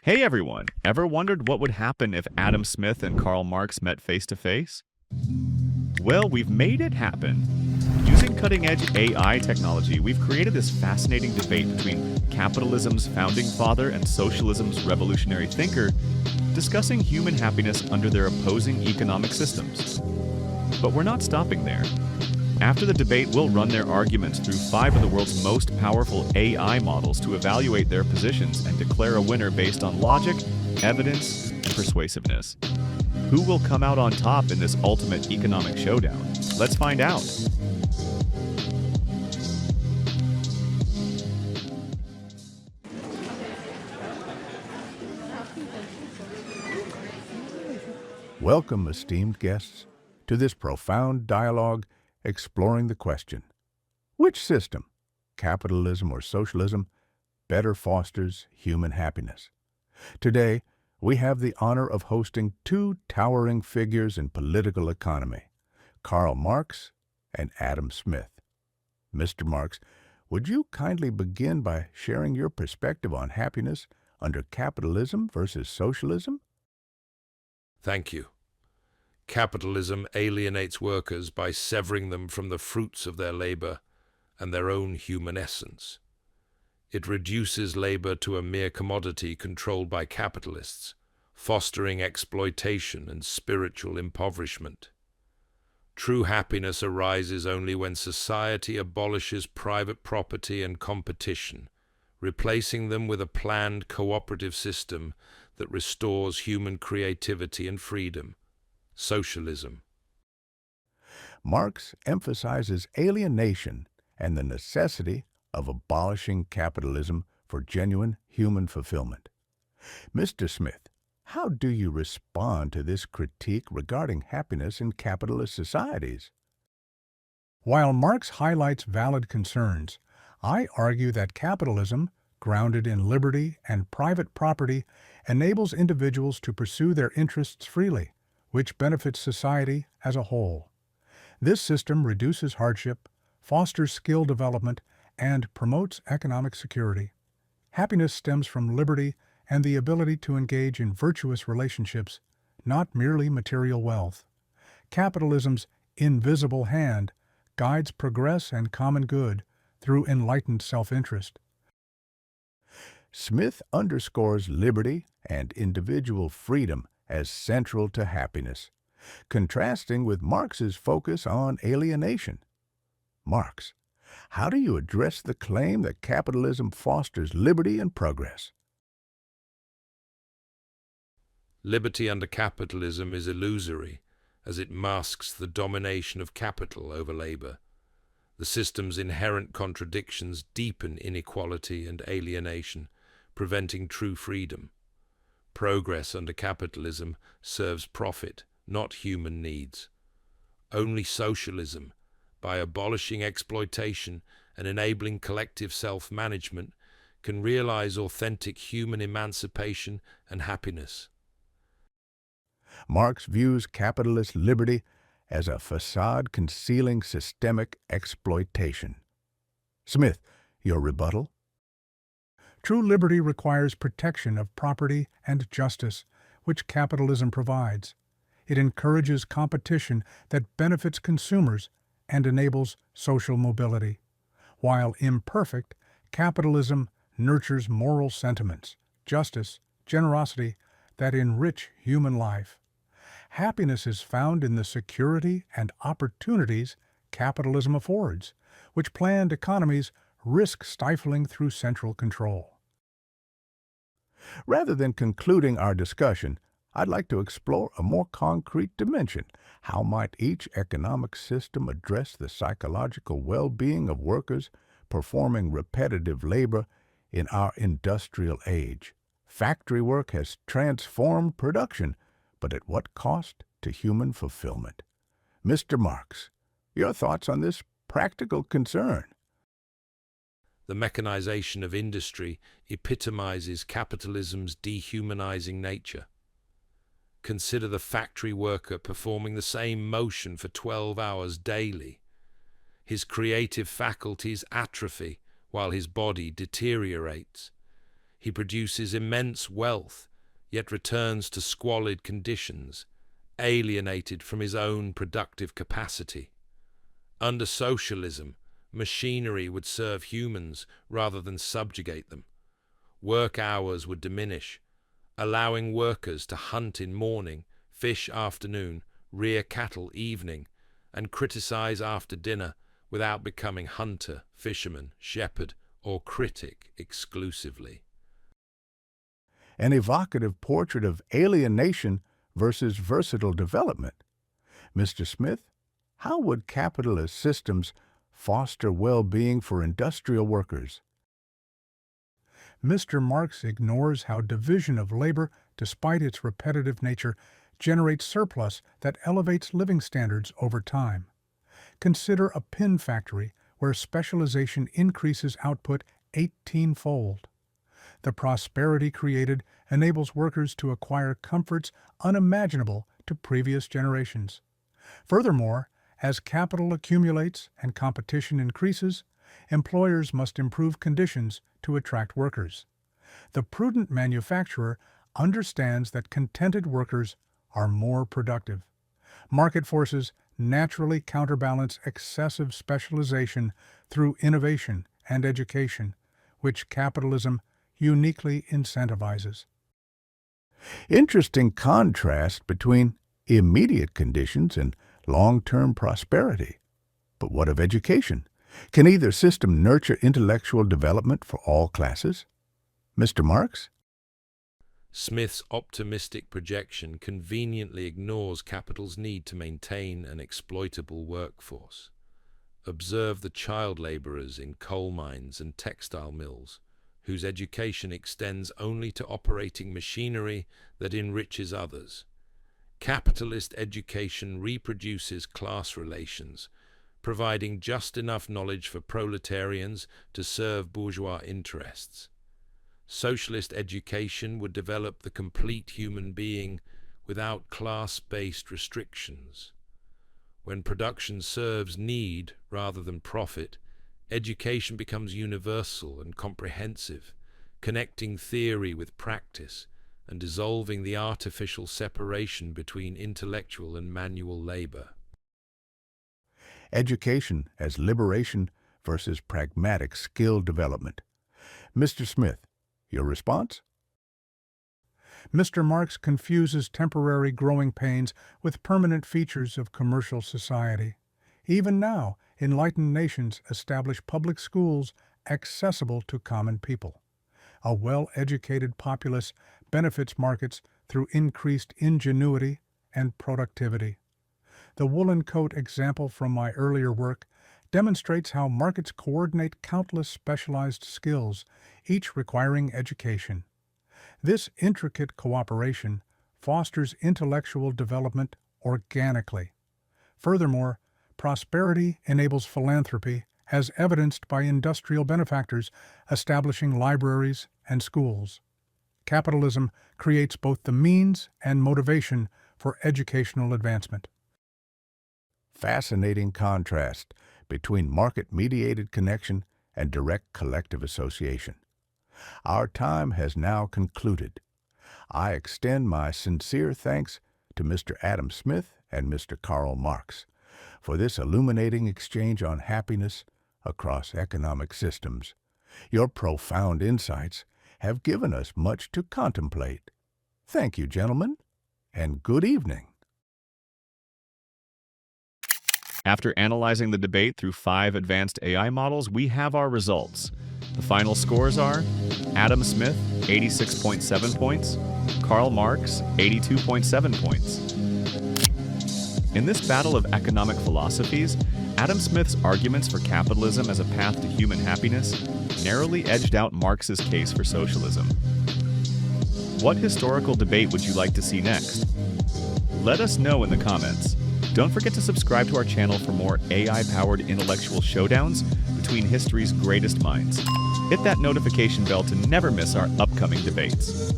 Hey everyone, ever wondered what would happen if Adam Smith and Karl Marx met face to face? Well, we've made it happen. Using cutting edge AI technology, we've created this fascinating debate between capitalism's founding father and socialism's revolutionary thinker, discussing human happiness under their opposing economic systems. But we're not stopping there. After the debate, we'll run their arguments through 5 of the world's most powerful AI models to evaluate their positions and declare a winner based on logic, evidence, and persuasiveness. Who will come out on top in this ultimate economic showdown? Let's find out. Welcome, esteemed guests, to this profound dialogue exploring the question, which system, capitalism or socialism, better fosters human happiness? Today, we have the honor of hosting 2 towering figures in political economy, Karl Marx and Adam Smith. Mr. Marx, would you kindly begin by sharing your perspective on happiness under capitalism versus socialism? Thank you. Capitalism alienates workers by severing them from the fruits of their labor and their own human essence. It reduces labor to a mere commodity controlled by capitalists, fostering exploitation and spiritual impoverishment. True happiness arises only when society abolishes private property and competition, replacing them with a planned cooperative system that restores human creativity and freedom. Socialism. Marx emphasizes alienation and the necessity of abolishing capitalism for genuine human fulfillment. Mr. Smith, how do you respond to this critique regarding happiness in capitalist societies? While Marx highlights valid concerns, I argue that capitalism, grounded in liberty and private property, enables individuals to pursue their interests freely, which benefits society as a whole. This system reduces hardship, fosters skill development, and promotes economic security. Happiness stems from liberty and the ability to engage in virtuous relationships, not merely material wealth. Capitalism's invisible hand guides progress and common good through enlightened self-interest. Smith underscores liberty and individual freedom as central to happiness, contrasting with Marx's focus on alienation. Marx, how do you address the claim that capitalism fosters liberty and progress? Liberty under capitalism is illusory, as it masks the domination of capital over labor. The system's inherent contradictions deepen inequality and alienation, preventing true freedom. Progress under capitalism serves profit, not human needs. Only socialism, by abolishing exploitation and enabling collective self-management, can realize authentic human emancipation and happiness. Marx views capitalist liberty as a facade concealing systemic exploitation. Smith, your rebuttal? True liberty requires protection of property and justice, which capitalism provides. It encourages competition that benefits consumers and enables social mobility. While imperfect, capitalism nurtures moral sentiments, justice, generosity that enrich human life. Happiness is found in the security and opportunities capitalism affords, which planned economies risk stifling through central control. Rather than concluding our discussion, I'd like to explore a more concrete dimension. How might each economic system address the psychological well-being of workers performing repetitive labor in our industrial age? Factory work has transformed production, but at what cost to human fulfillment? Mr. Marx, your thoughts on this practical concern? The mechanization of industry epitomizes capitalism's dehumanizing nature. Consider the factory worker performing the same motion for 12 hours daily. His creative faculties atrophy while his body deteriorates. He produces immense wealth, yet returns to squalid conditions, alienated from his own productive capacity. Under socialism, machinery would serve humans rather than subjugate them. Work hours would diminish, allowing workers to hunt in morning, fish afternoon, rear cattle evening, and criticize after dinner without becoming hunter, fisherman, shepherd, or critic exclusively. An evocative portrait of alienation versus versatile development. Mr. Smith, how would capitalist systems foster well-being for industrial workers? Mr. Marx ignores how division of labor, despite its repetitive nature, generates surplus that elevates living standards over time. Consider a pin factory where specialization increases output 18-fold. The prosperity created enables workers to acquire comforts unimaginable to previous generations. Furthermore, as capital accumulates and competition increases, employers must improve conditions to attract workers. The prudent manufacturer understands that contented workers are more productive. Market forces naturally counterbalance excessive specialization through innovation and education, which capitalism uniquely incentivizes. Interesting contrast between immediate conditions and long-term prosperity. But what of education? Can either system nurture intellectual development for all classes? Mr. Marx? Smith's optimistic projection conveniently ignores capital's need to maintain an exploitable workforce. Observe the child laborers in coal mines and textile mills, whose education extends only to operating machinery that enriches others. Capitalist education reproduces class relations, providing just enough knowledge for proletarians to serve bourgeois interests. Socialist education would develop the complete human being without class-based restrictions. When production serves need rather than profit, education becomes universal and comprehensive, connecting theory with practice and dissolving the artificial separation between intellectual and manual labor. Education as liberation versus pragmatic skill development. Mr. Smith, your response? Mr. Marx confuses temporary growing pains with permanent features of commercial society. Even now, enlightened nations establish public schools accessible to common people. A well-educated populace benefits markets through increased ingenuity and productivity. The woolen coat example from my earlier work demonstrates how markets coordinate countless specialized skills, each requiring education. This intricate cooperation fosters intellectual development organically. Furthermore, prosperity enables philanthropy, as evidenced by industrial benefactors establishing libraries and schools. Capitalism creates both the means and motivation for educational advancement. Fascinating contrast between market-mediated connection and direct collective association. Our time has now concluded. I extend my sincere thanks to Mr. Adam Smith and Mr. Karl Marx for this illuminating exchange on happiness across economic systems. Your profound insights have given us much to contemplate. Thank you, gentlemen, and good evening. After analyzing the debate through 5 advanced AI models, we have our results. The final scores are Adam Smith, 86.7 points, Karl Marx, 82.7 points. In this battle of economic philosophies, Adam Smith's arguments for capitalism as a path to human happiness narrowly edged out Marx's case for socialism. What historical debate would you like to see next? Let us know in the comments. Don't forget to subscribe to our channel for more AI-powered intellectual showdowns between history's greatest minds. Hit that notification bell to never miss our upcoming debates.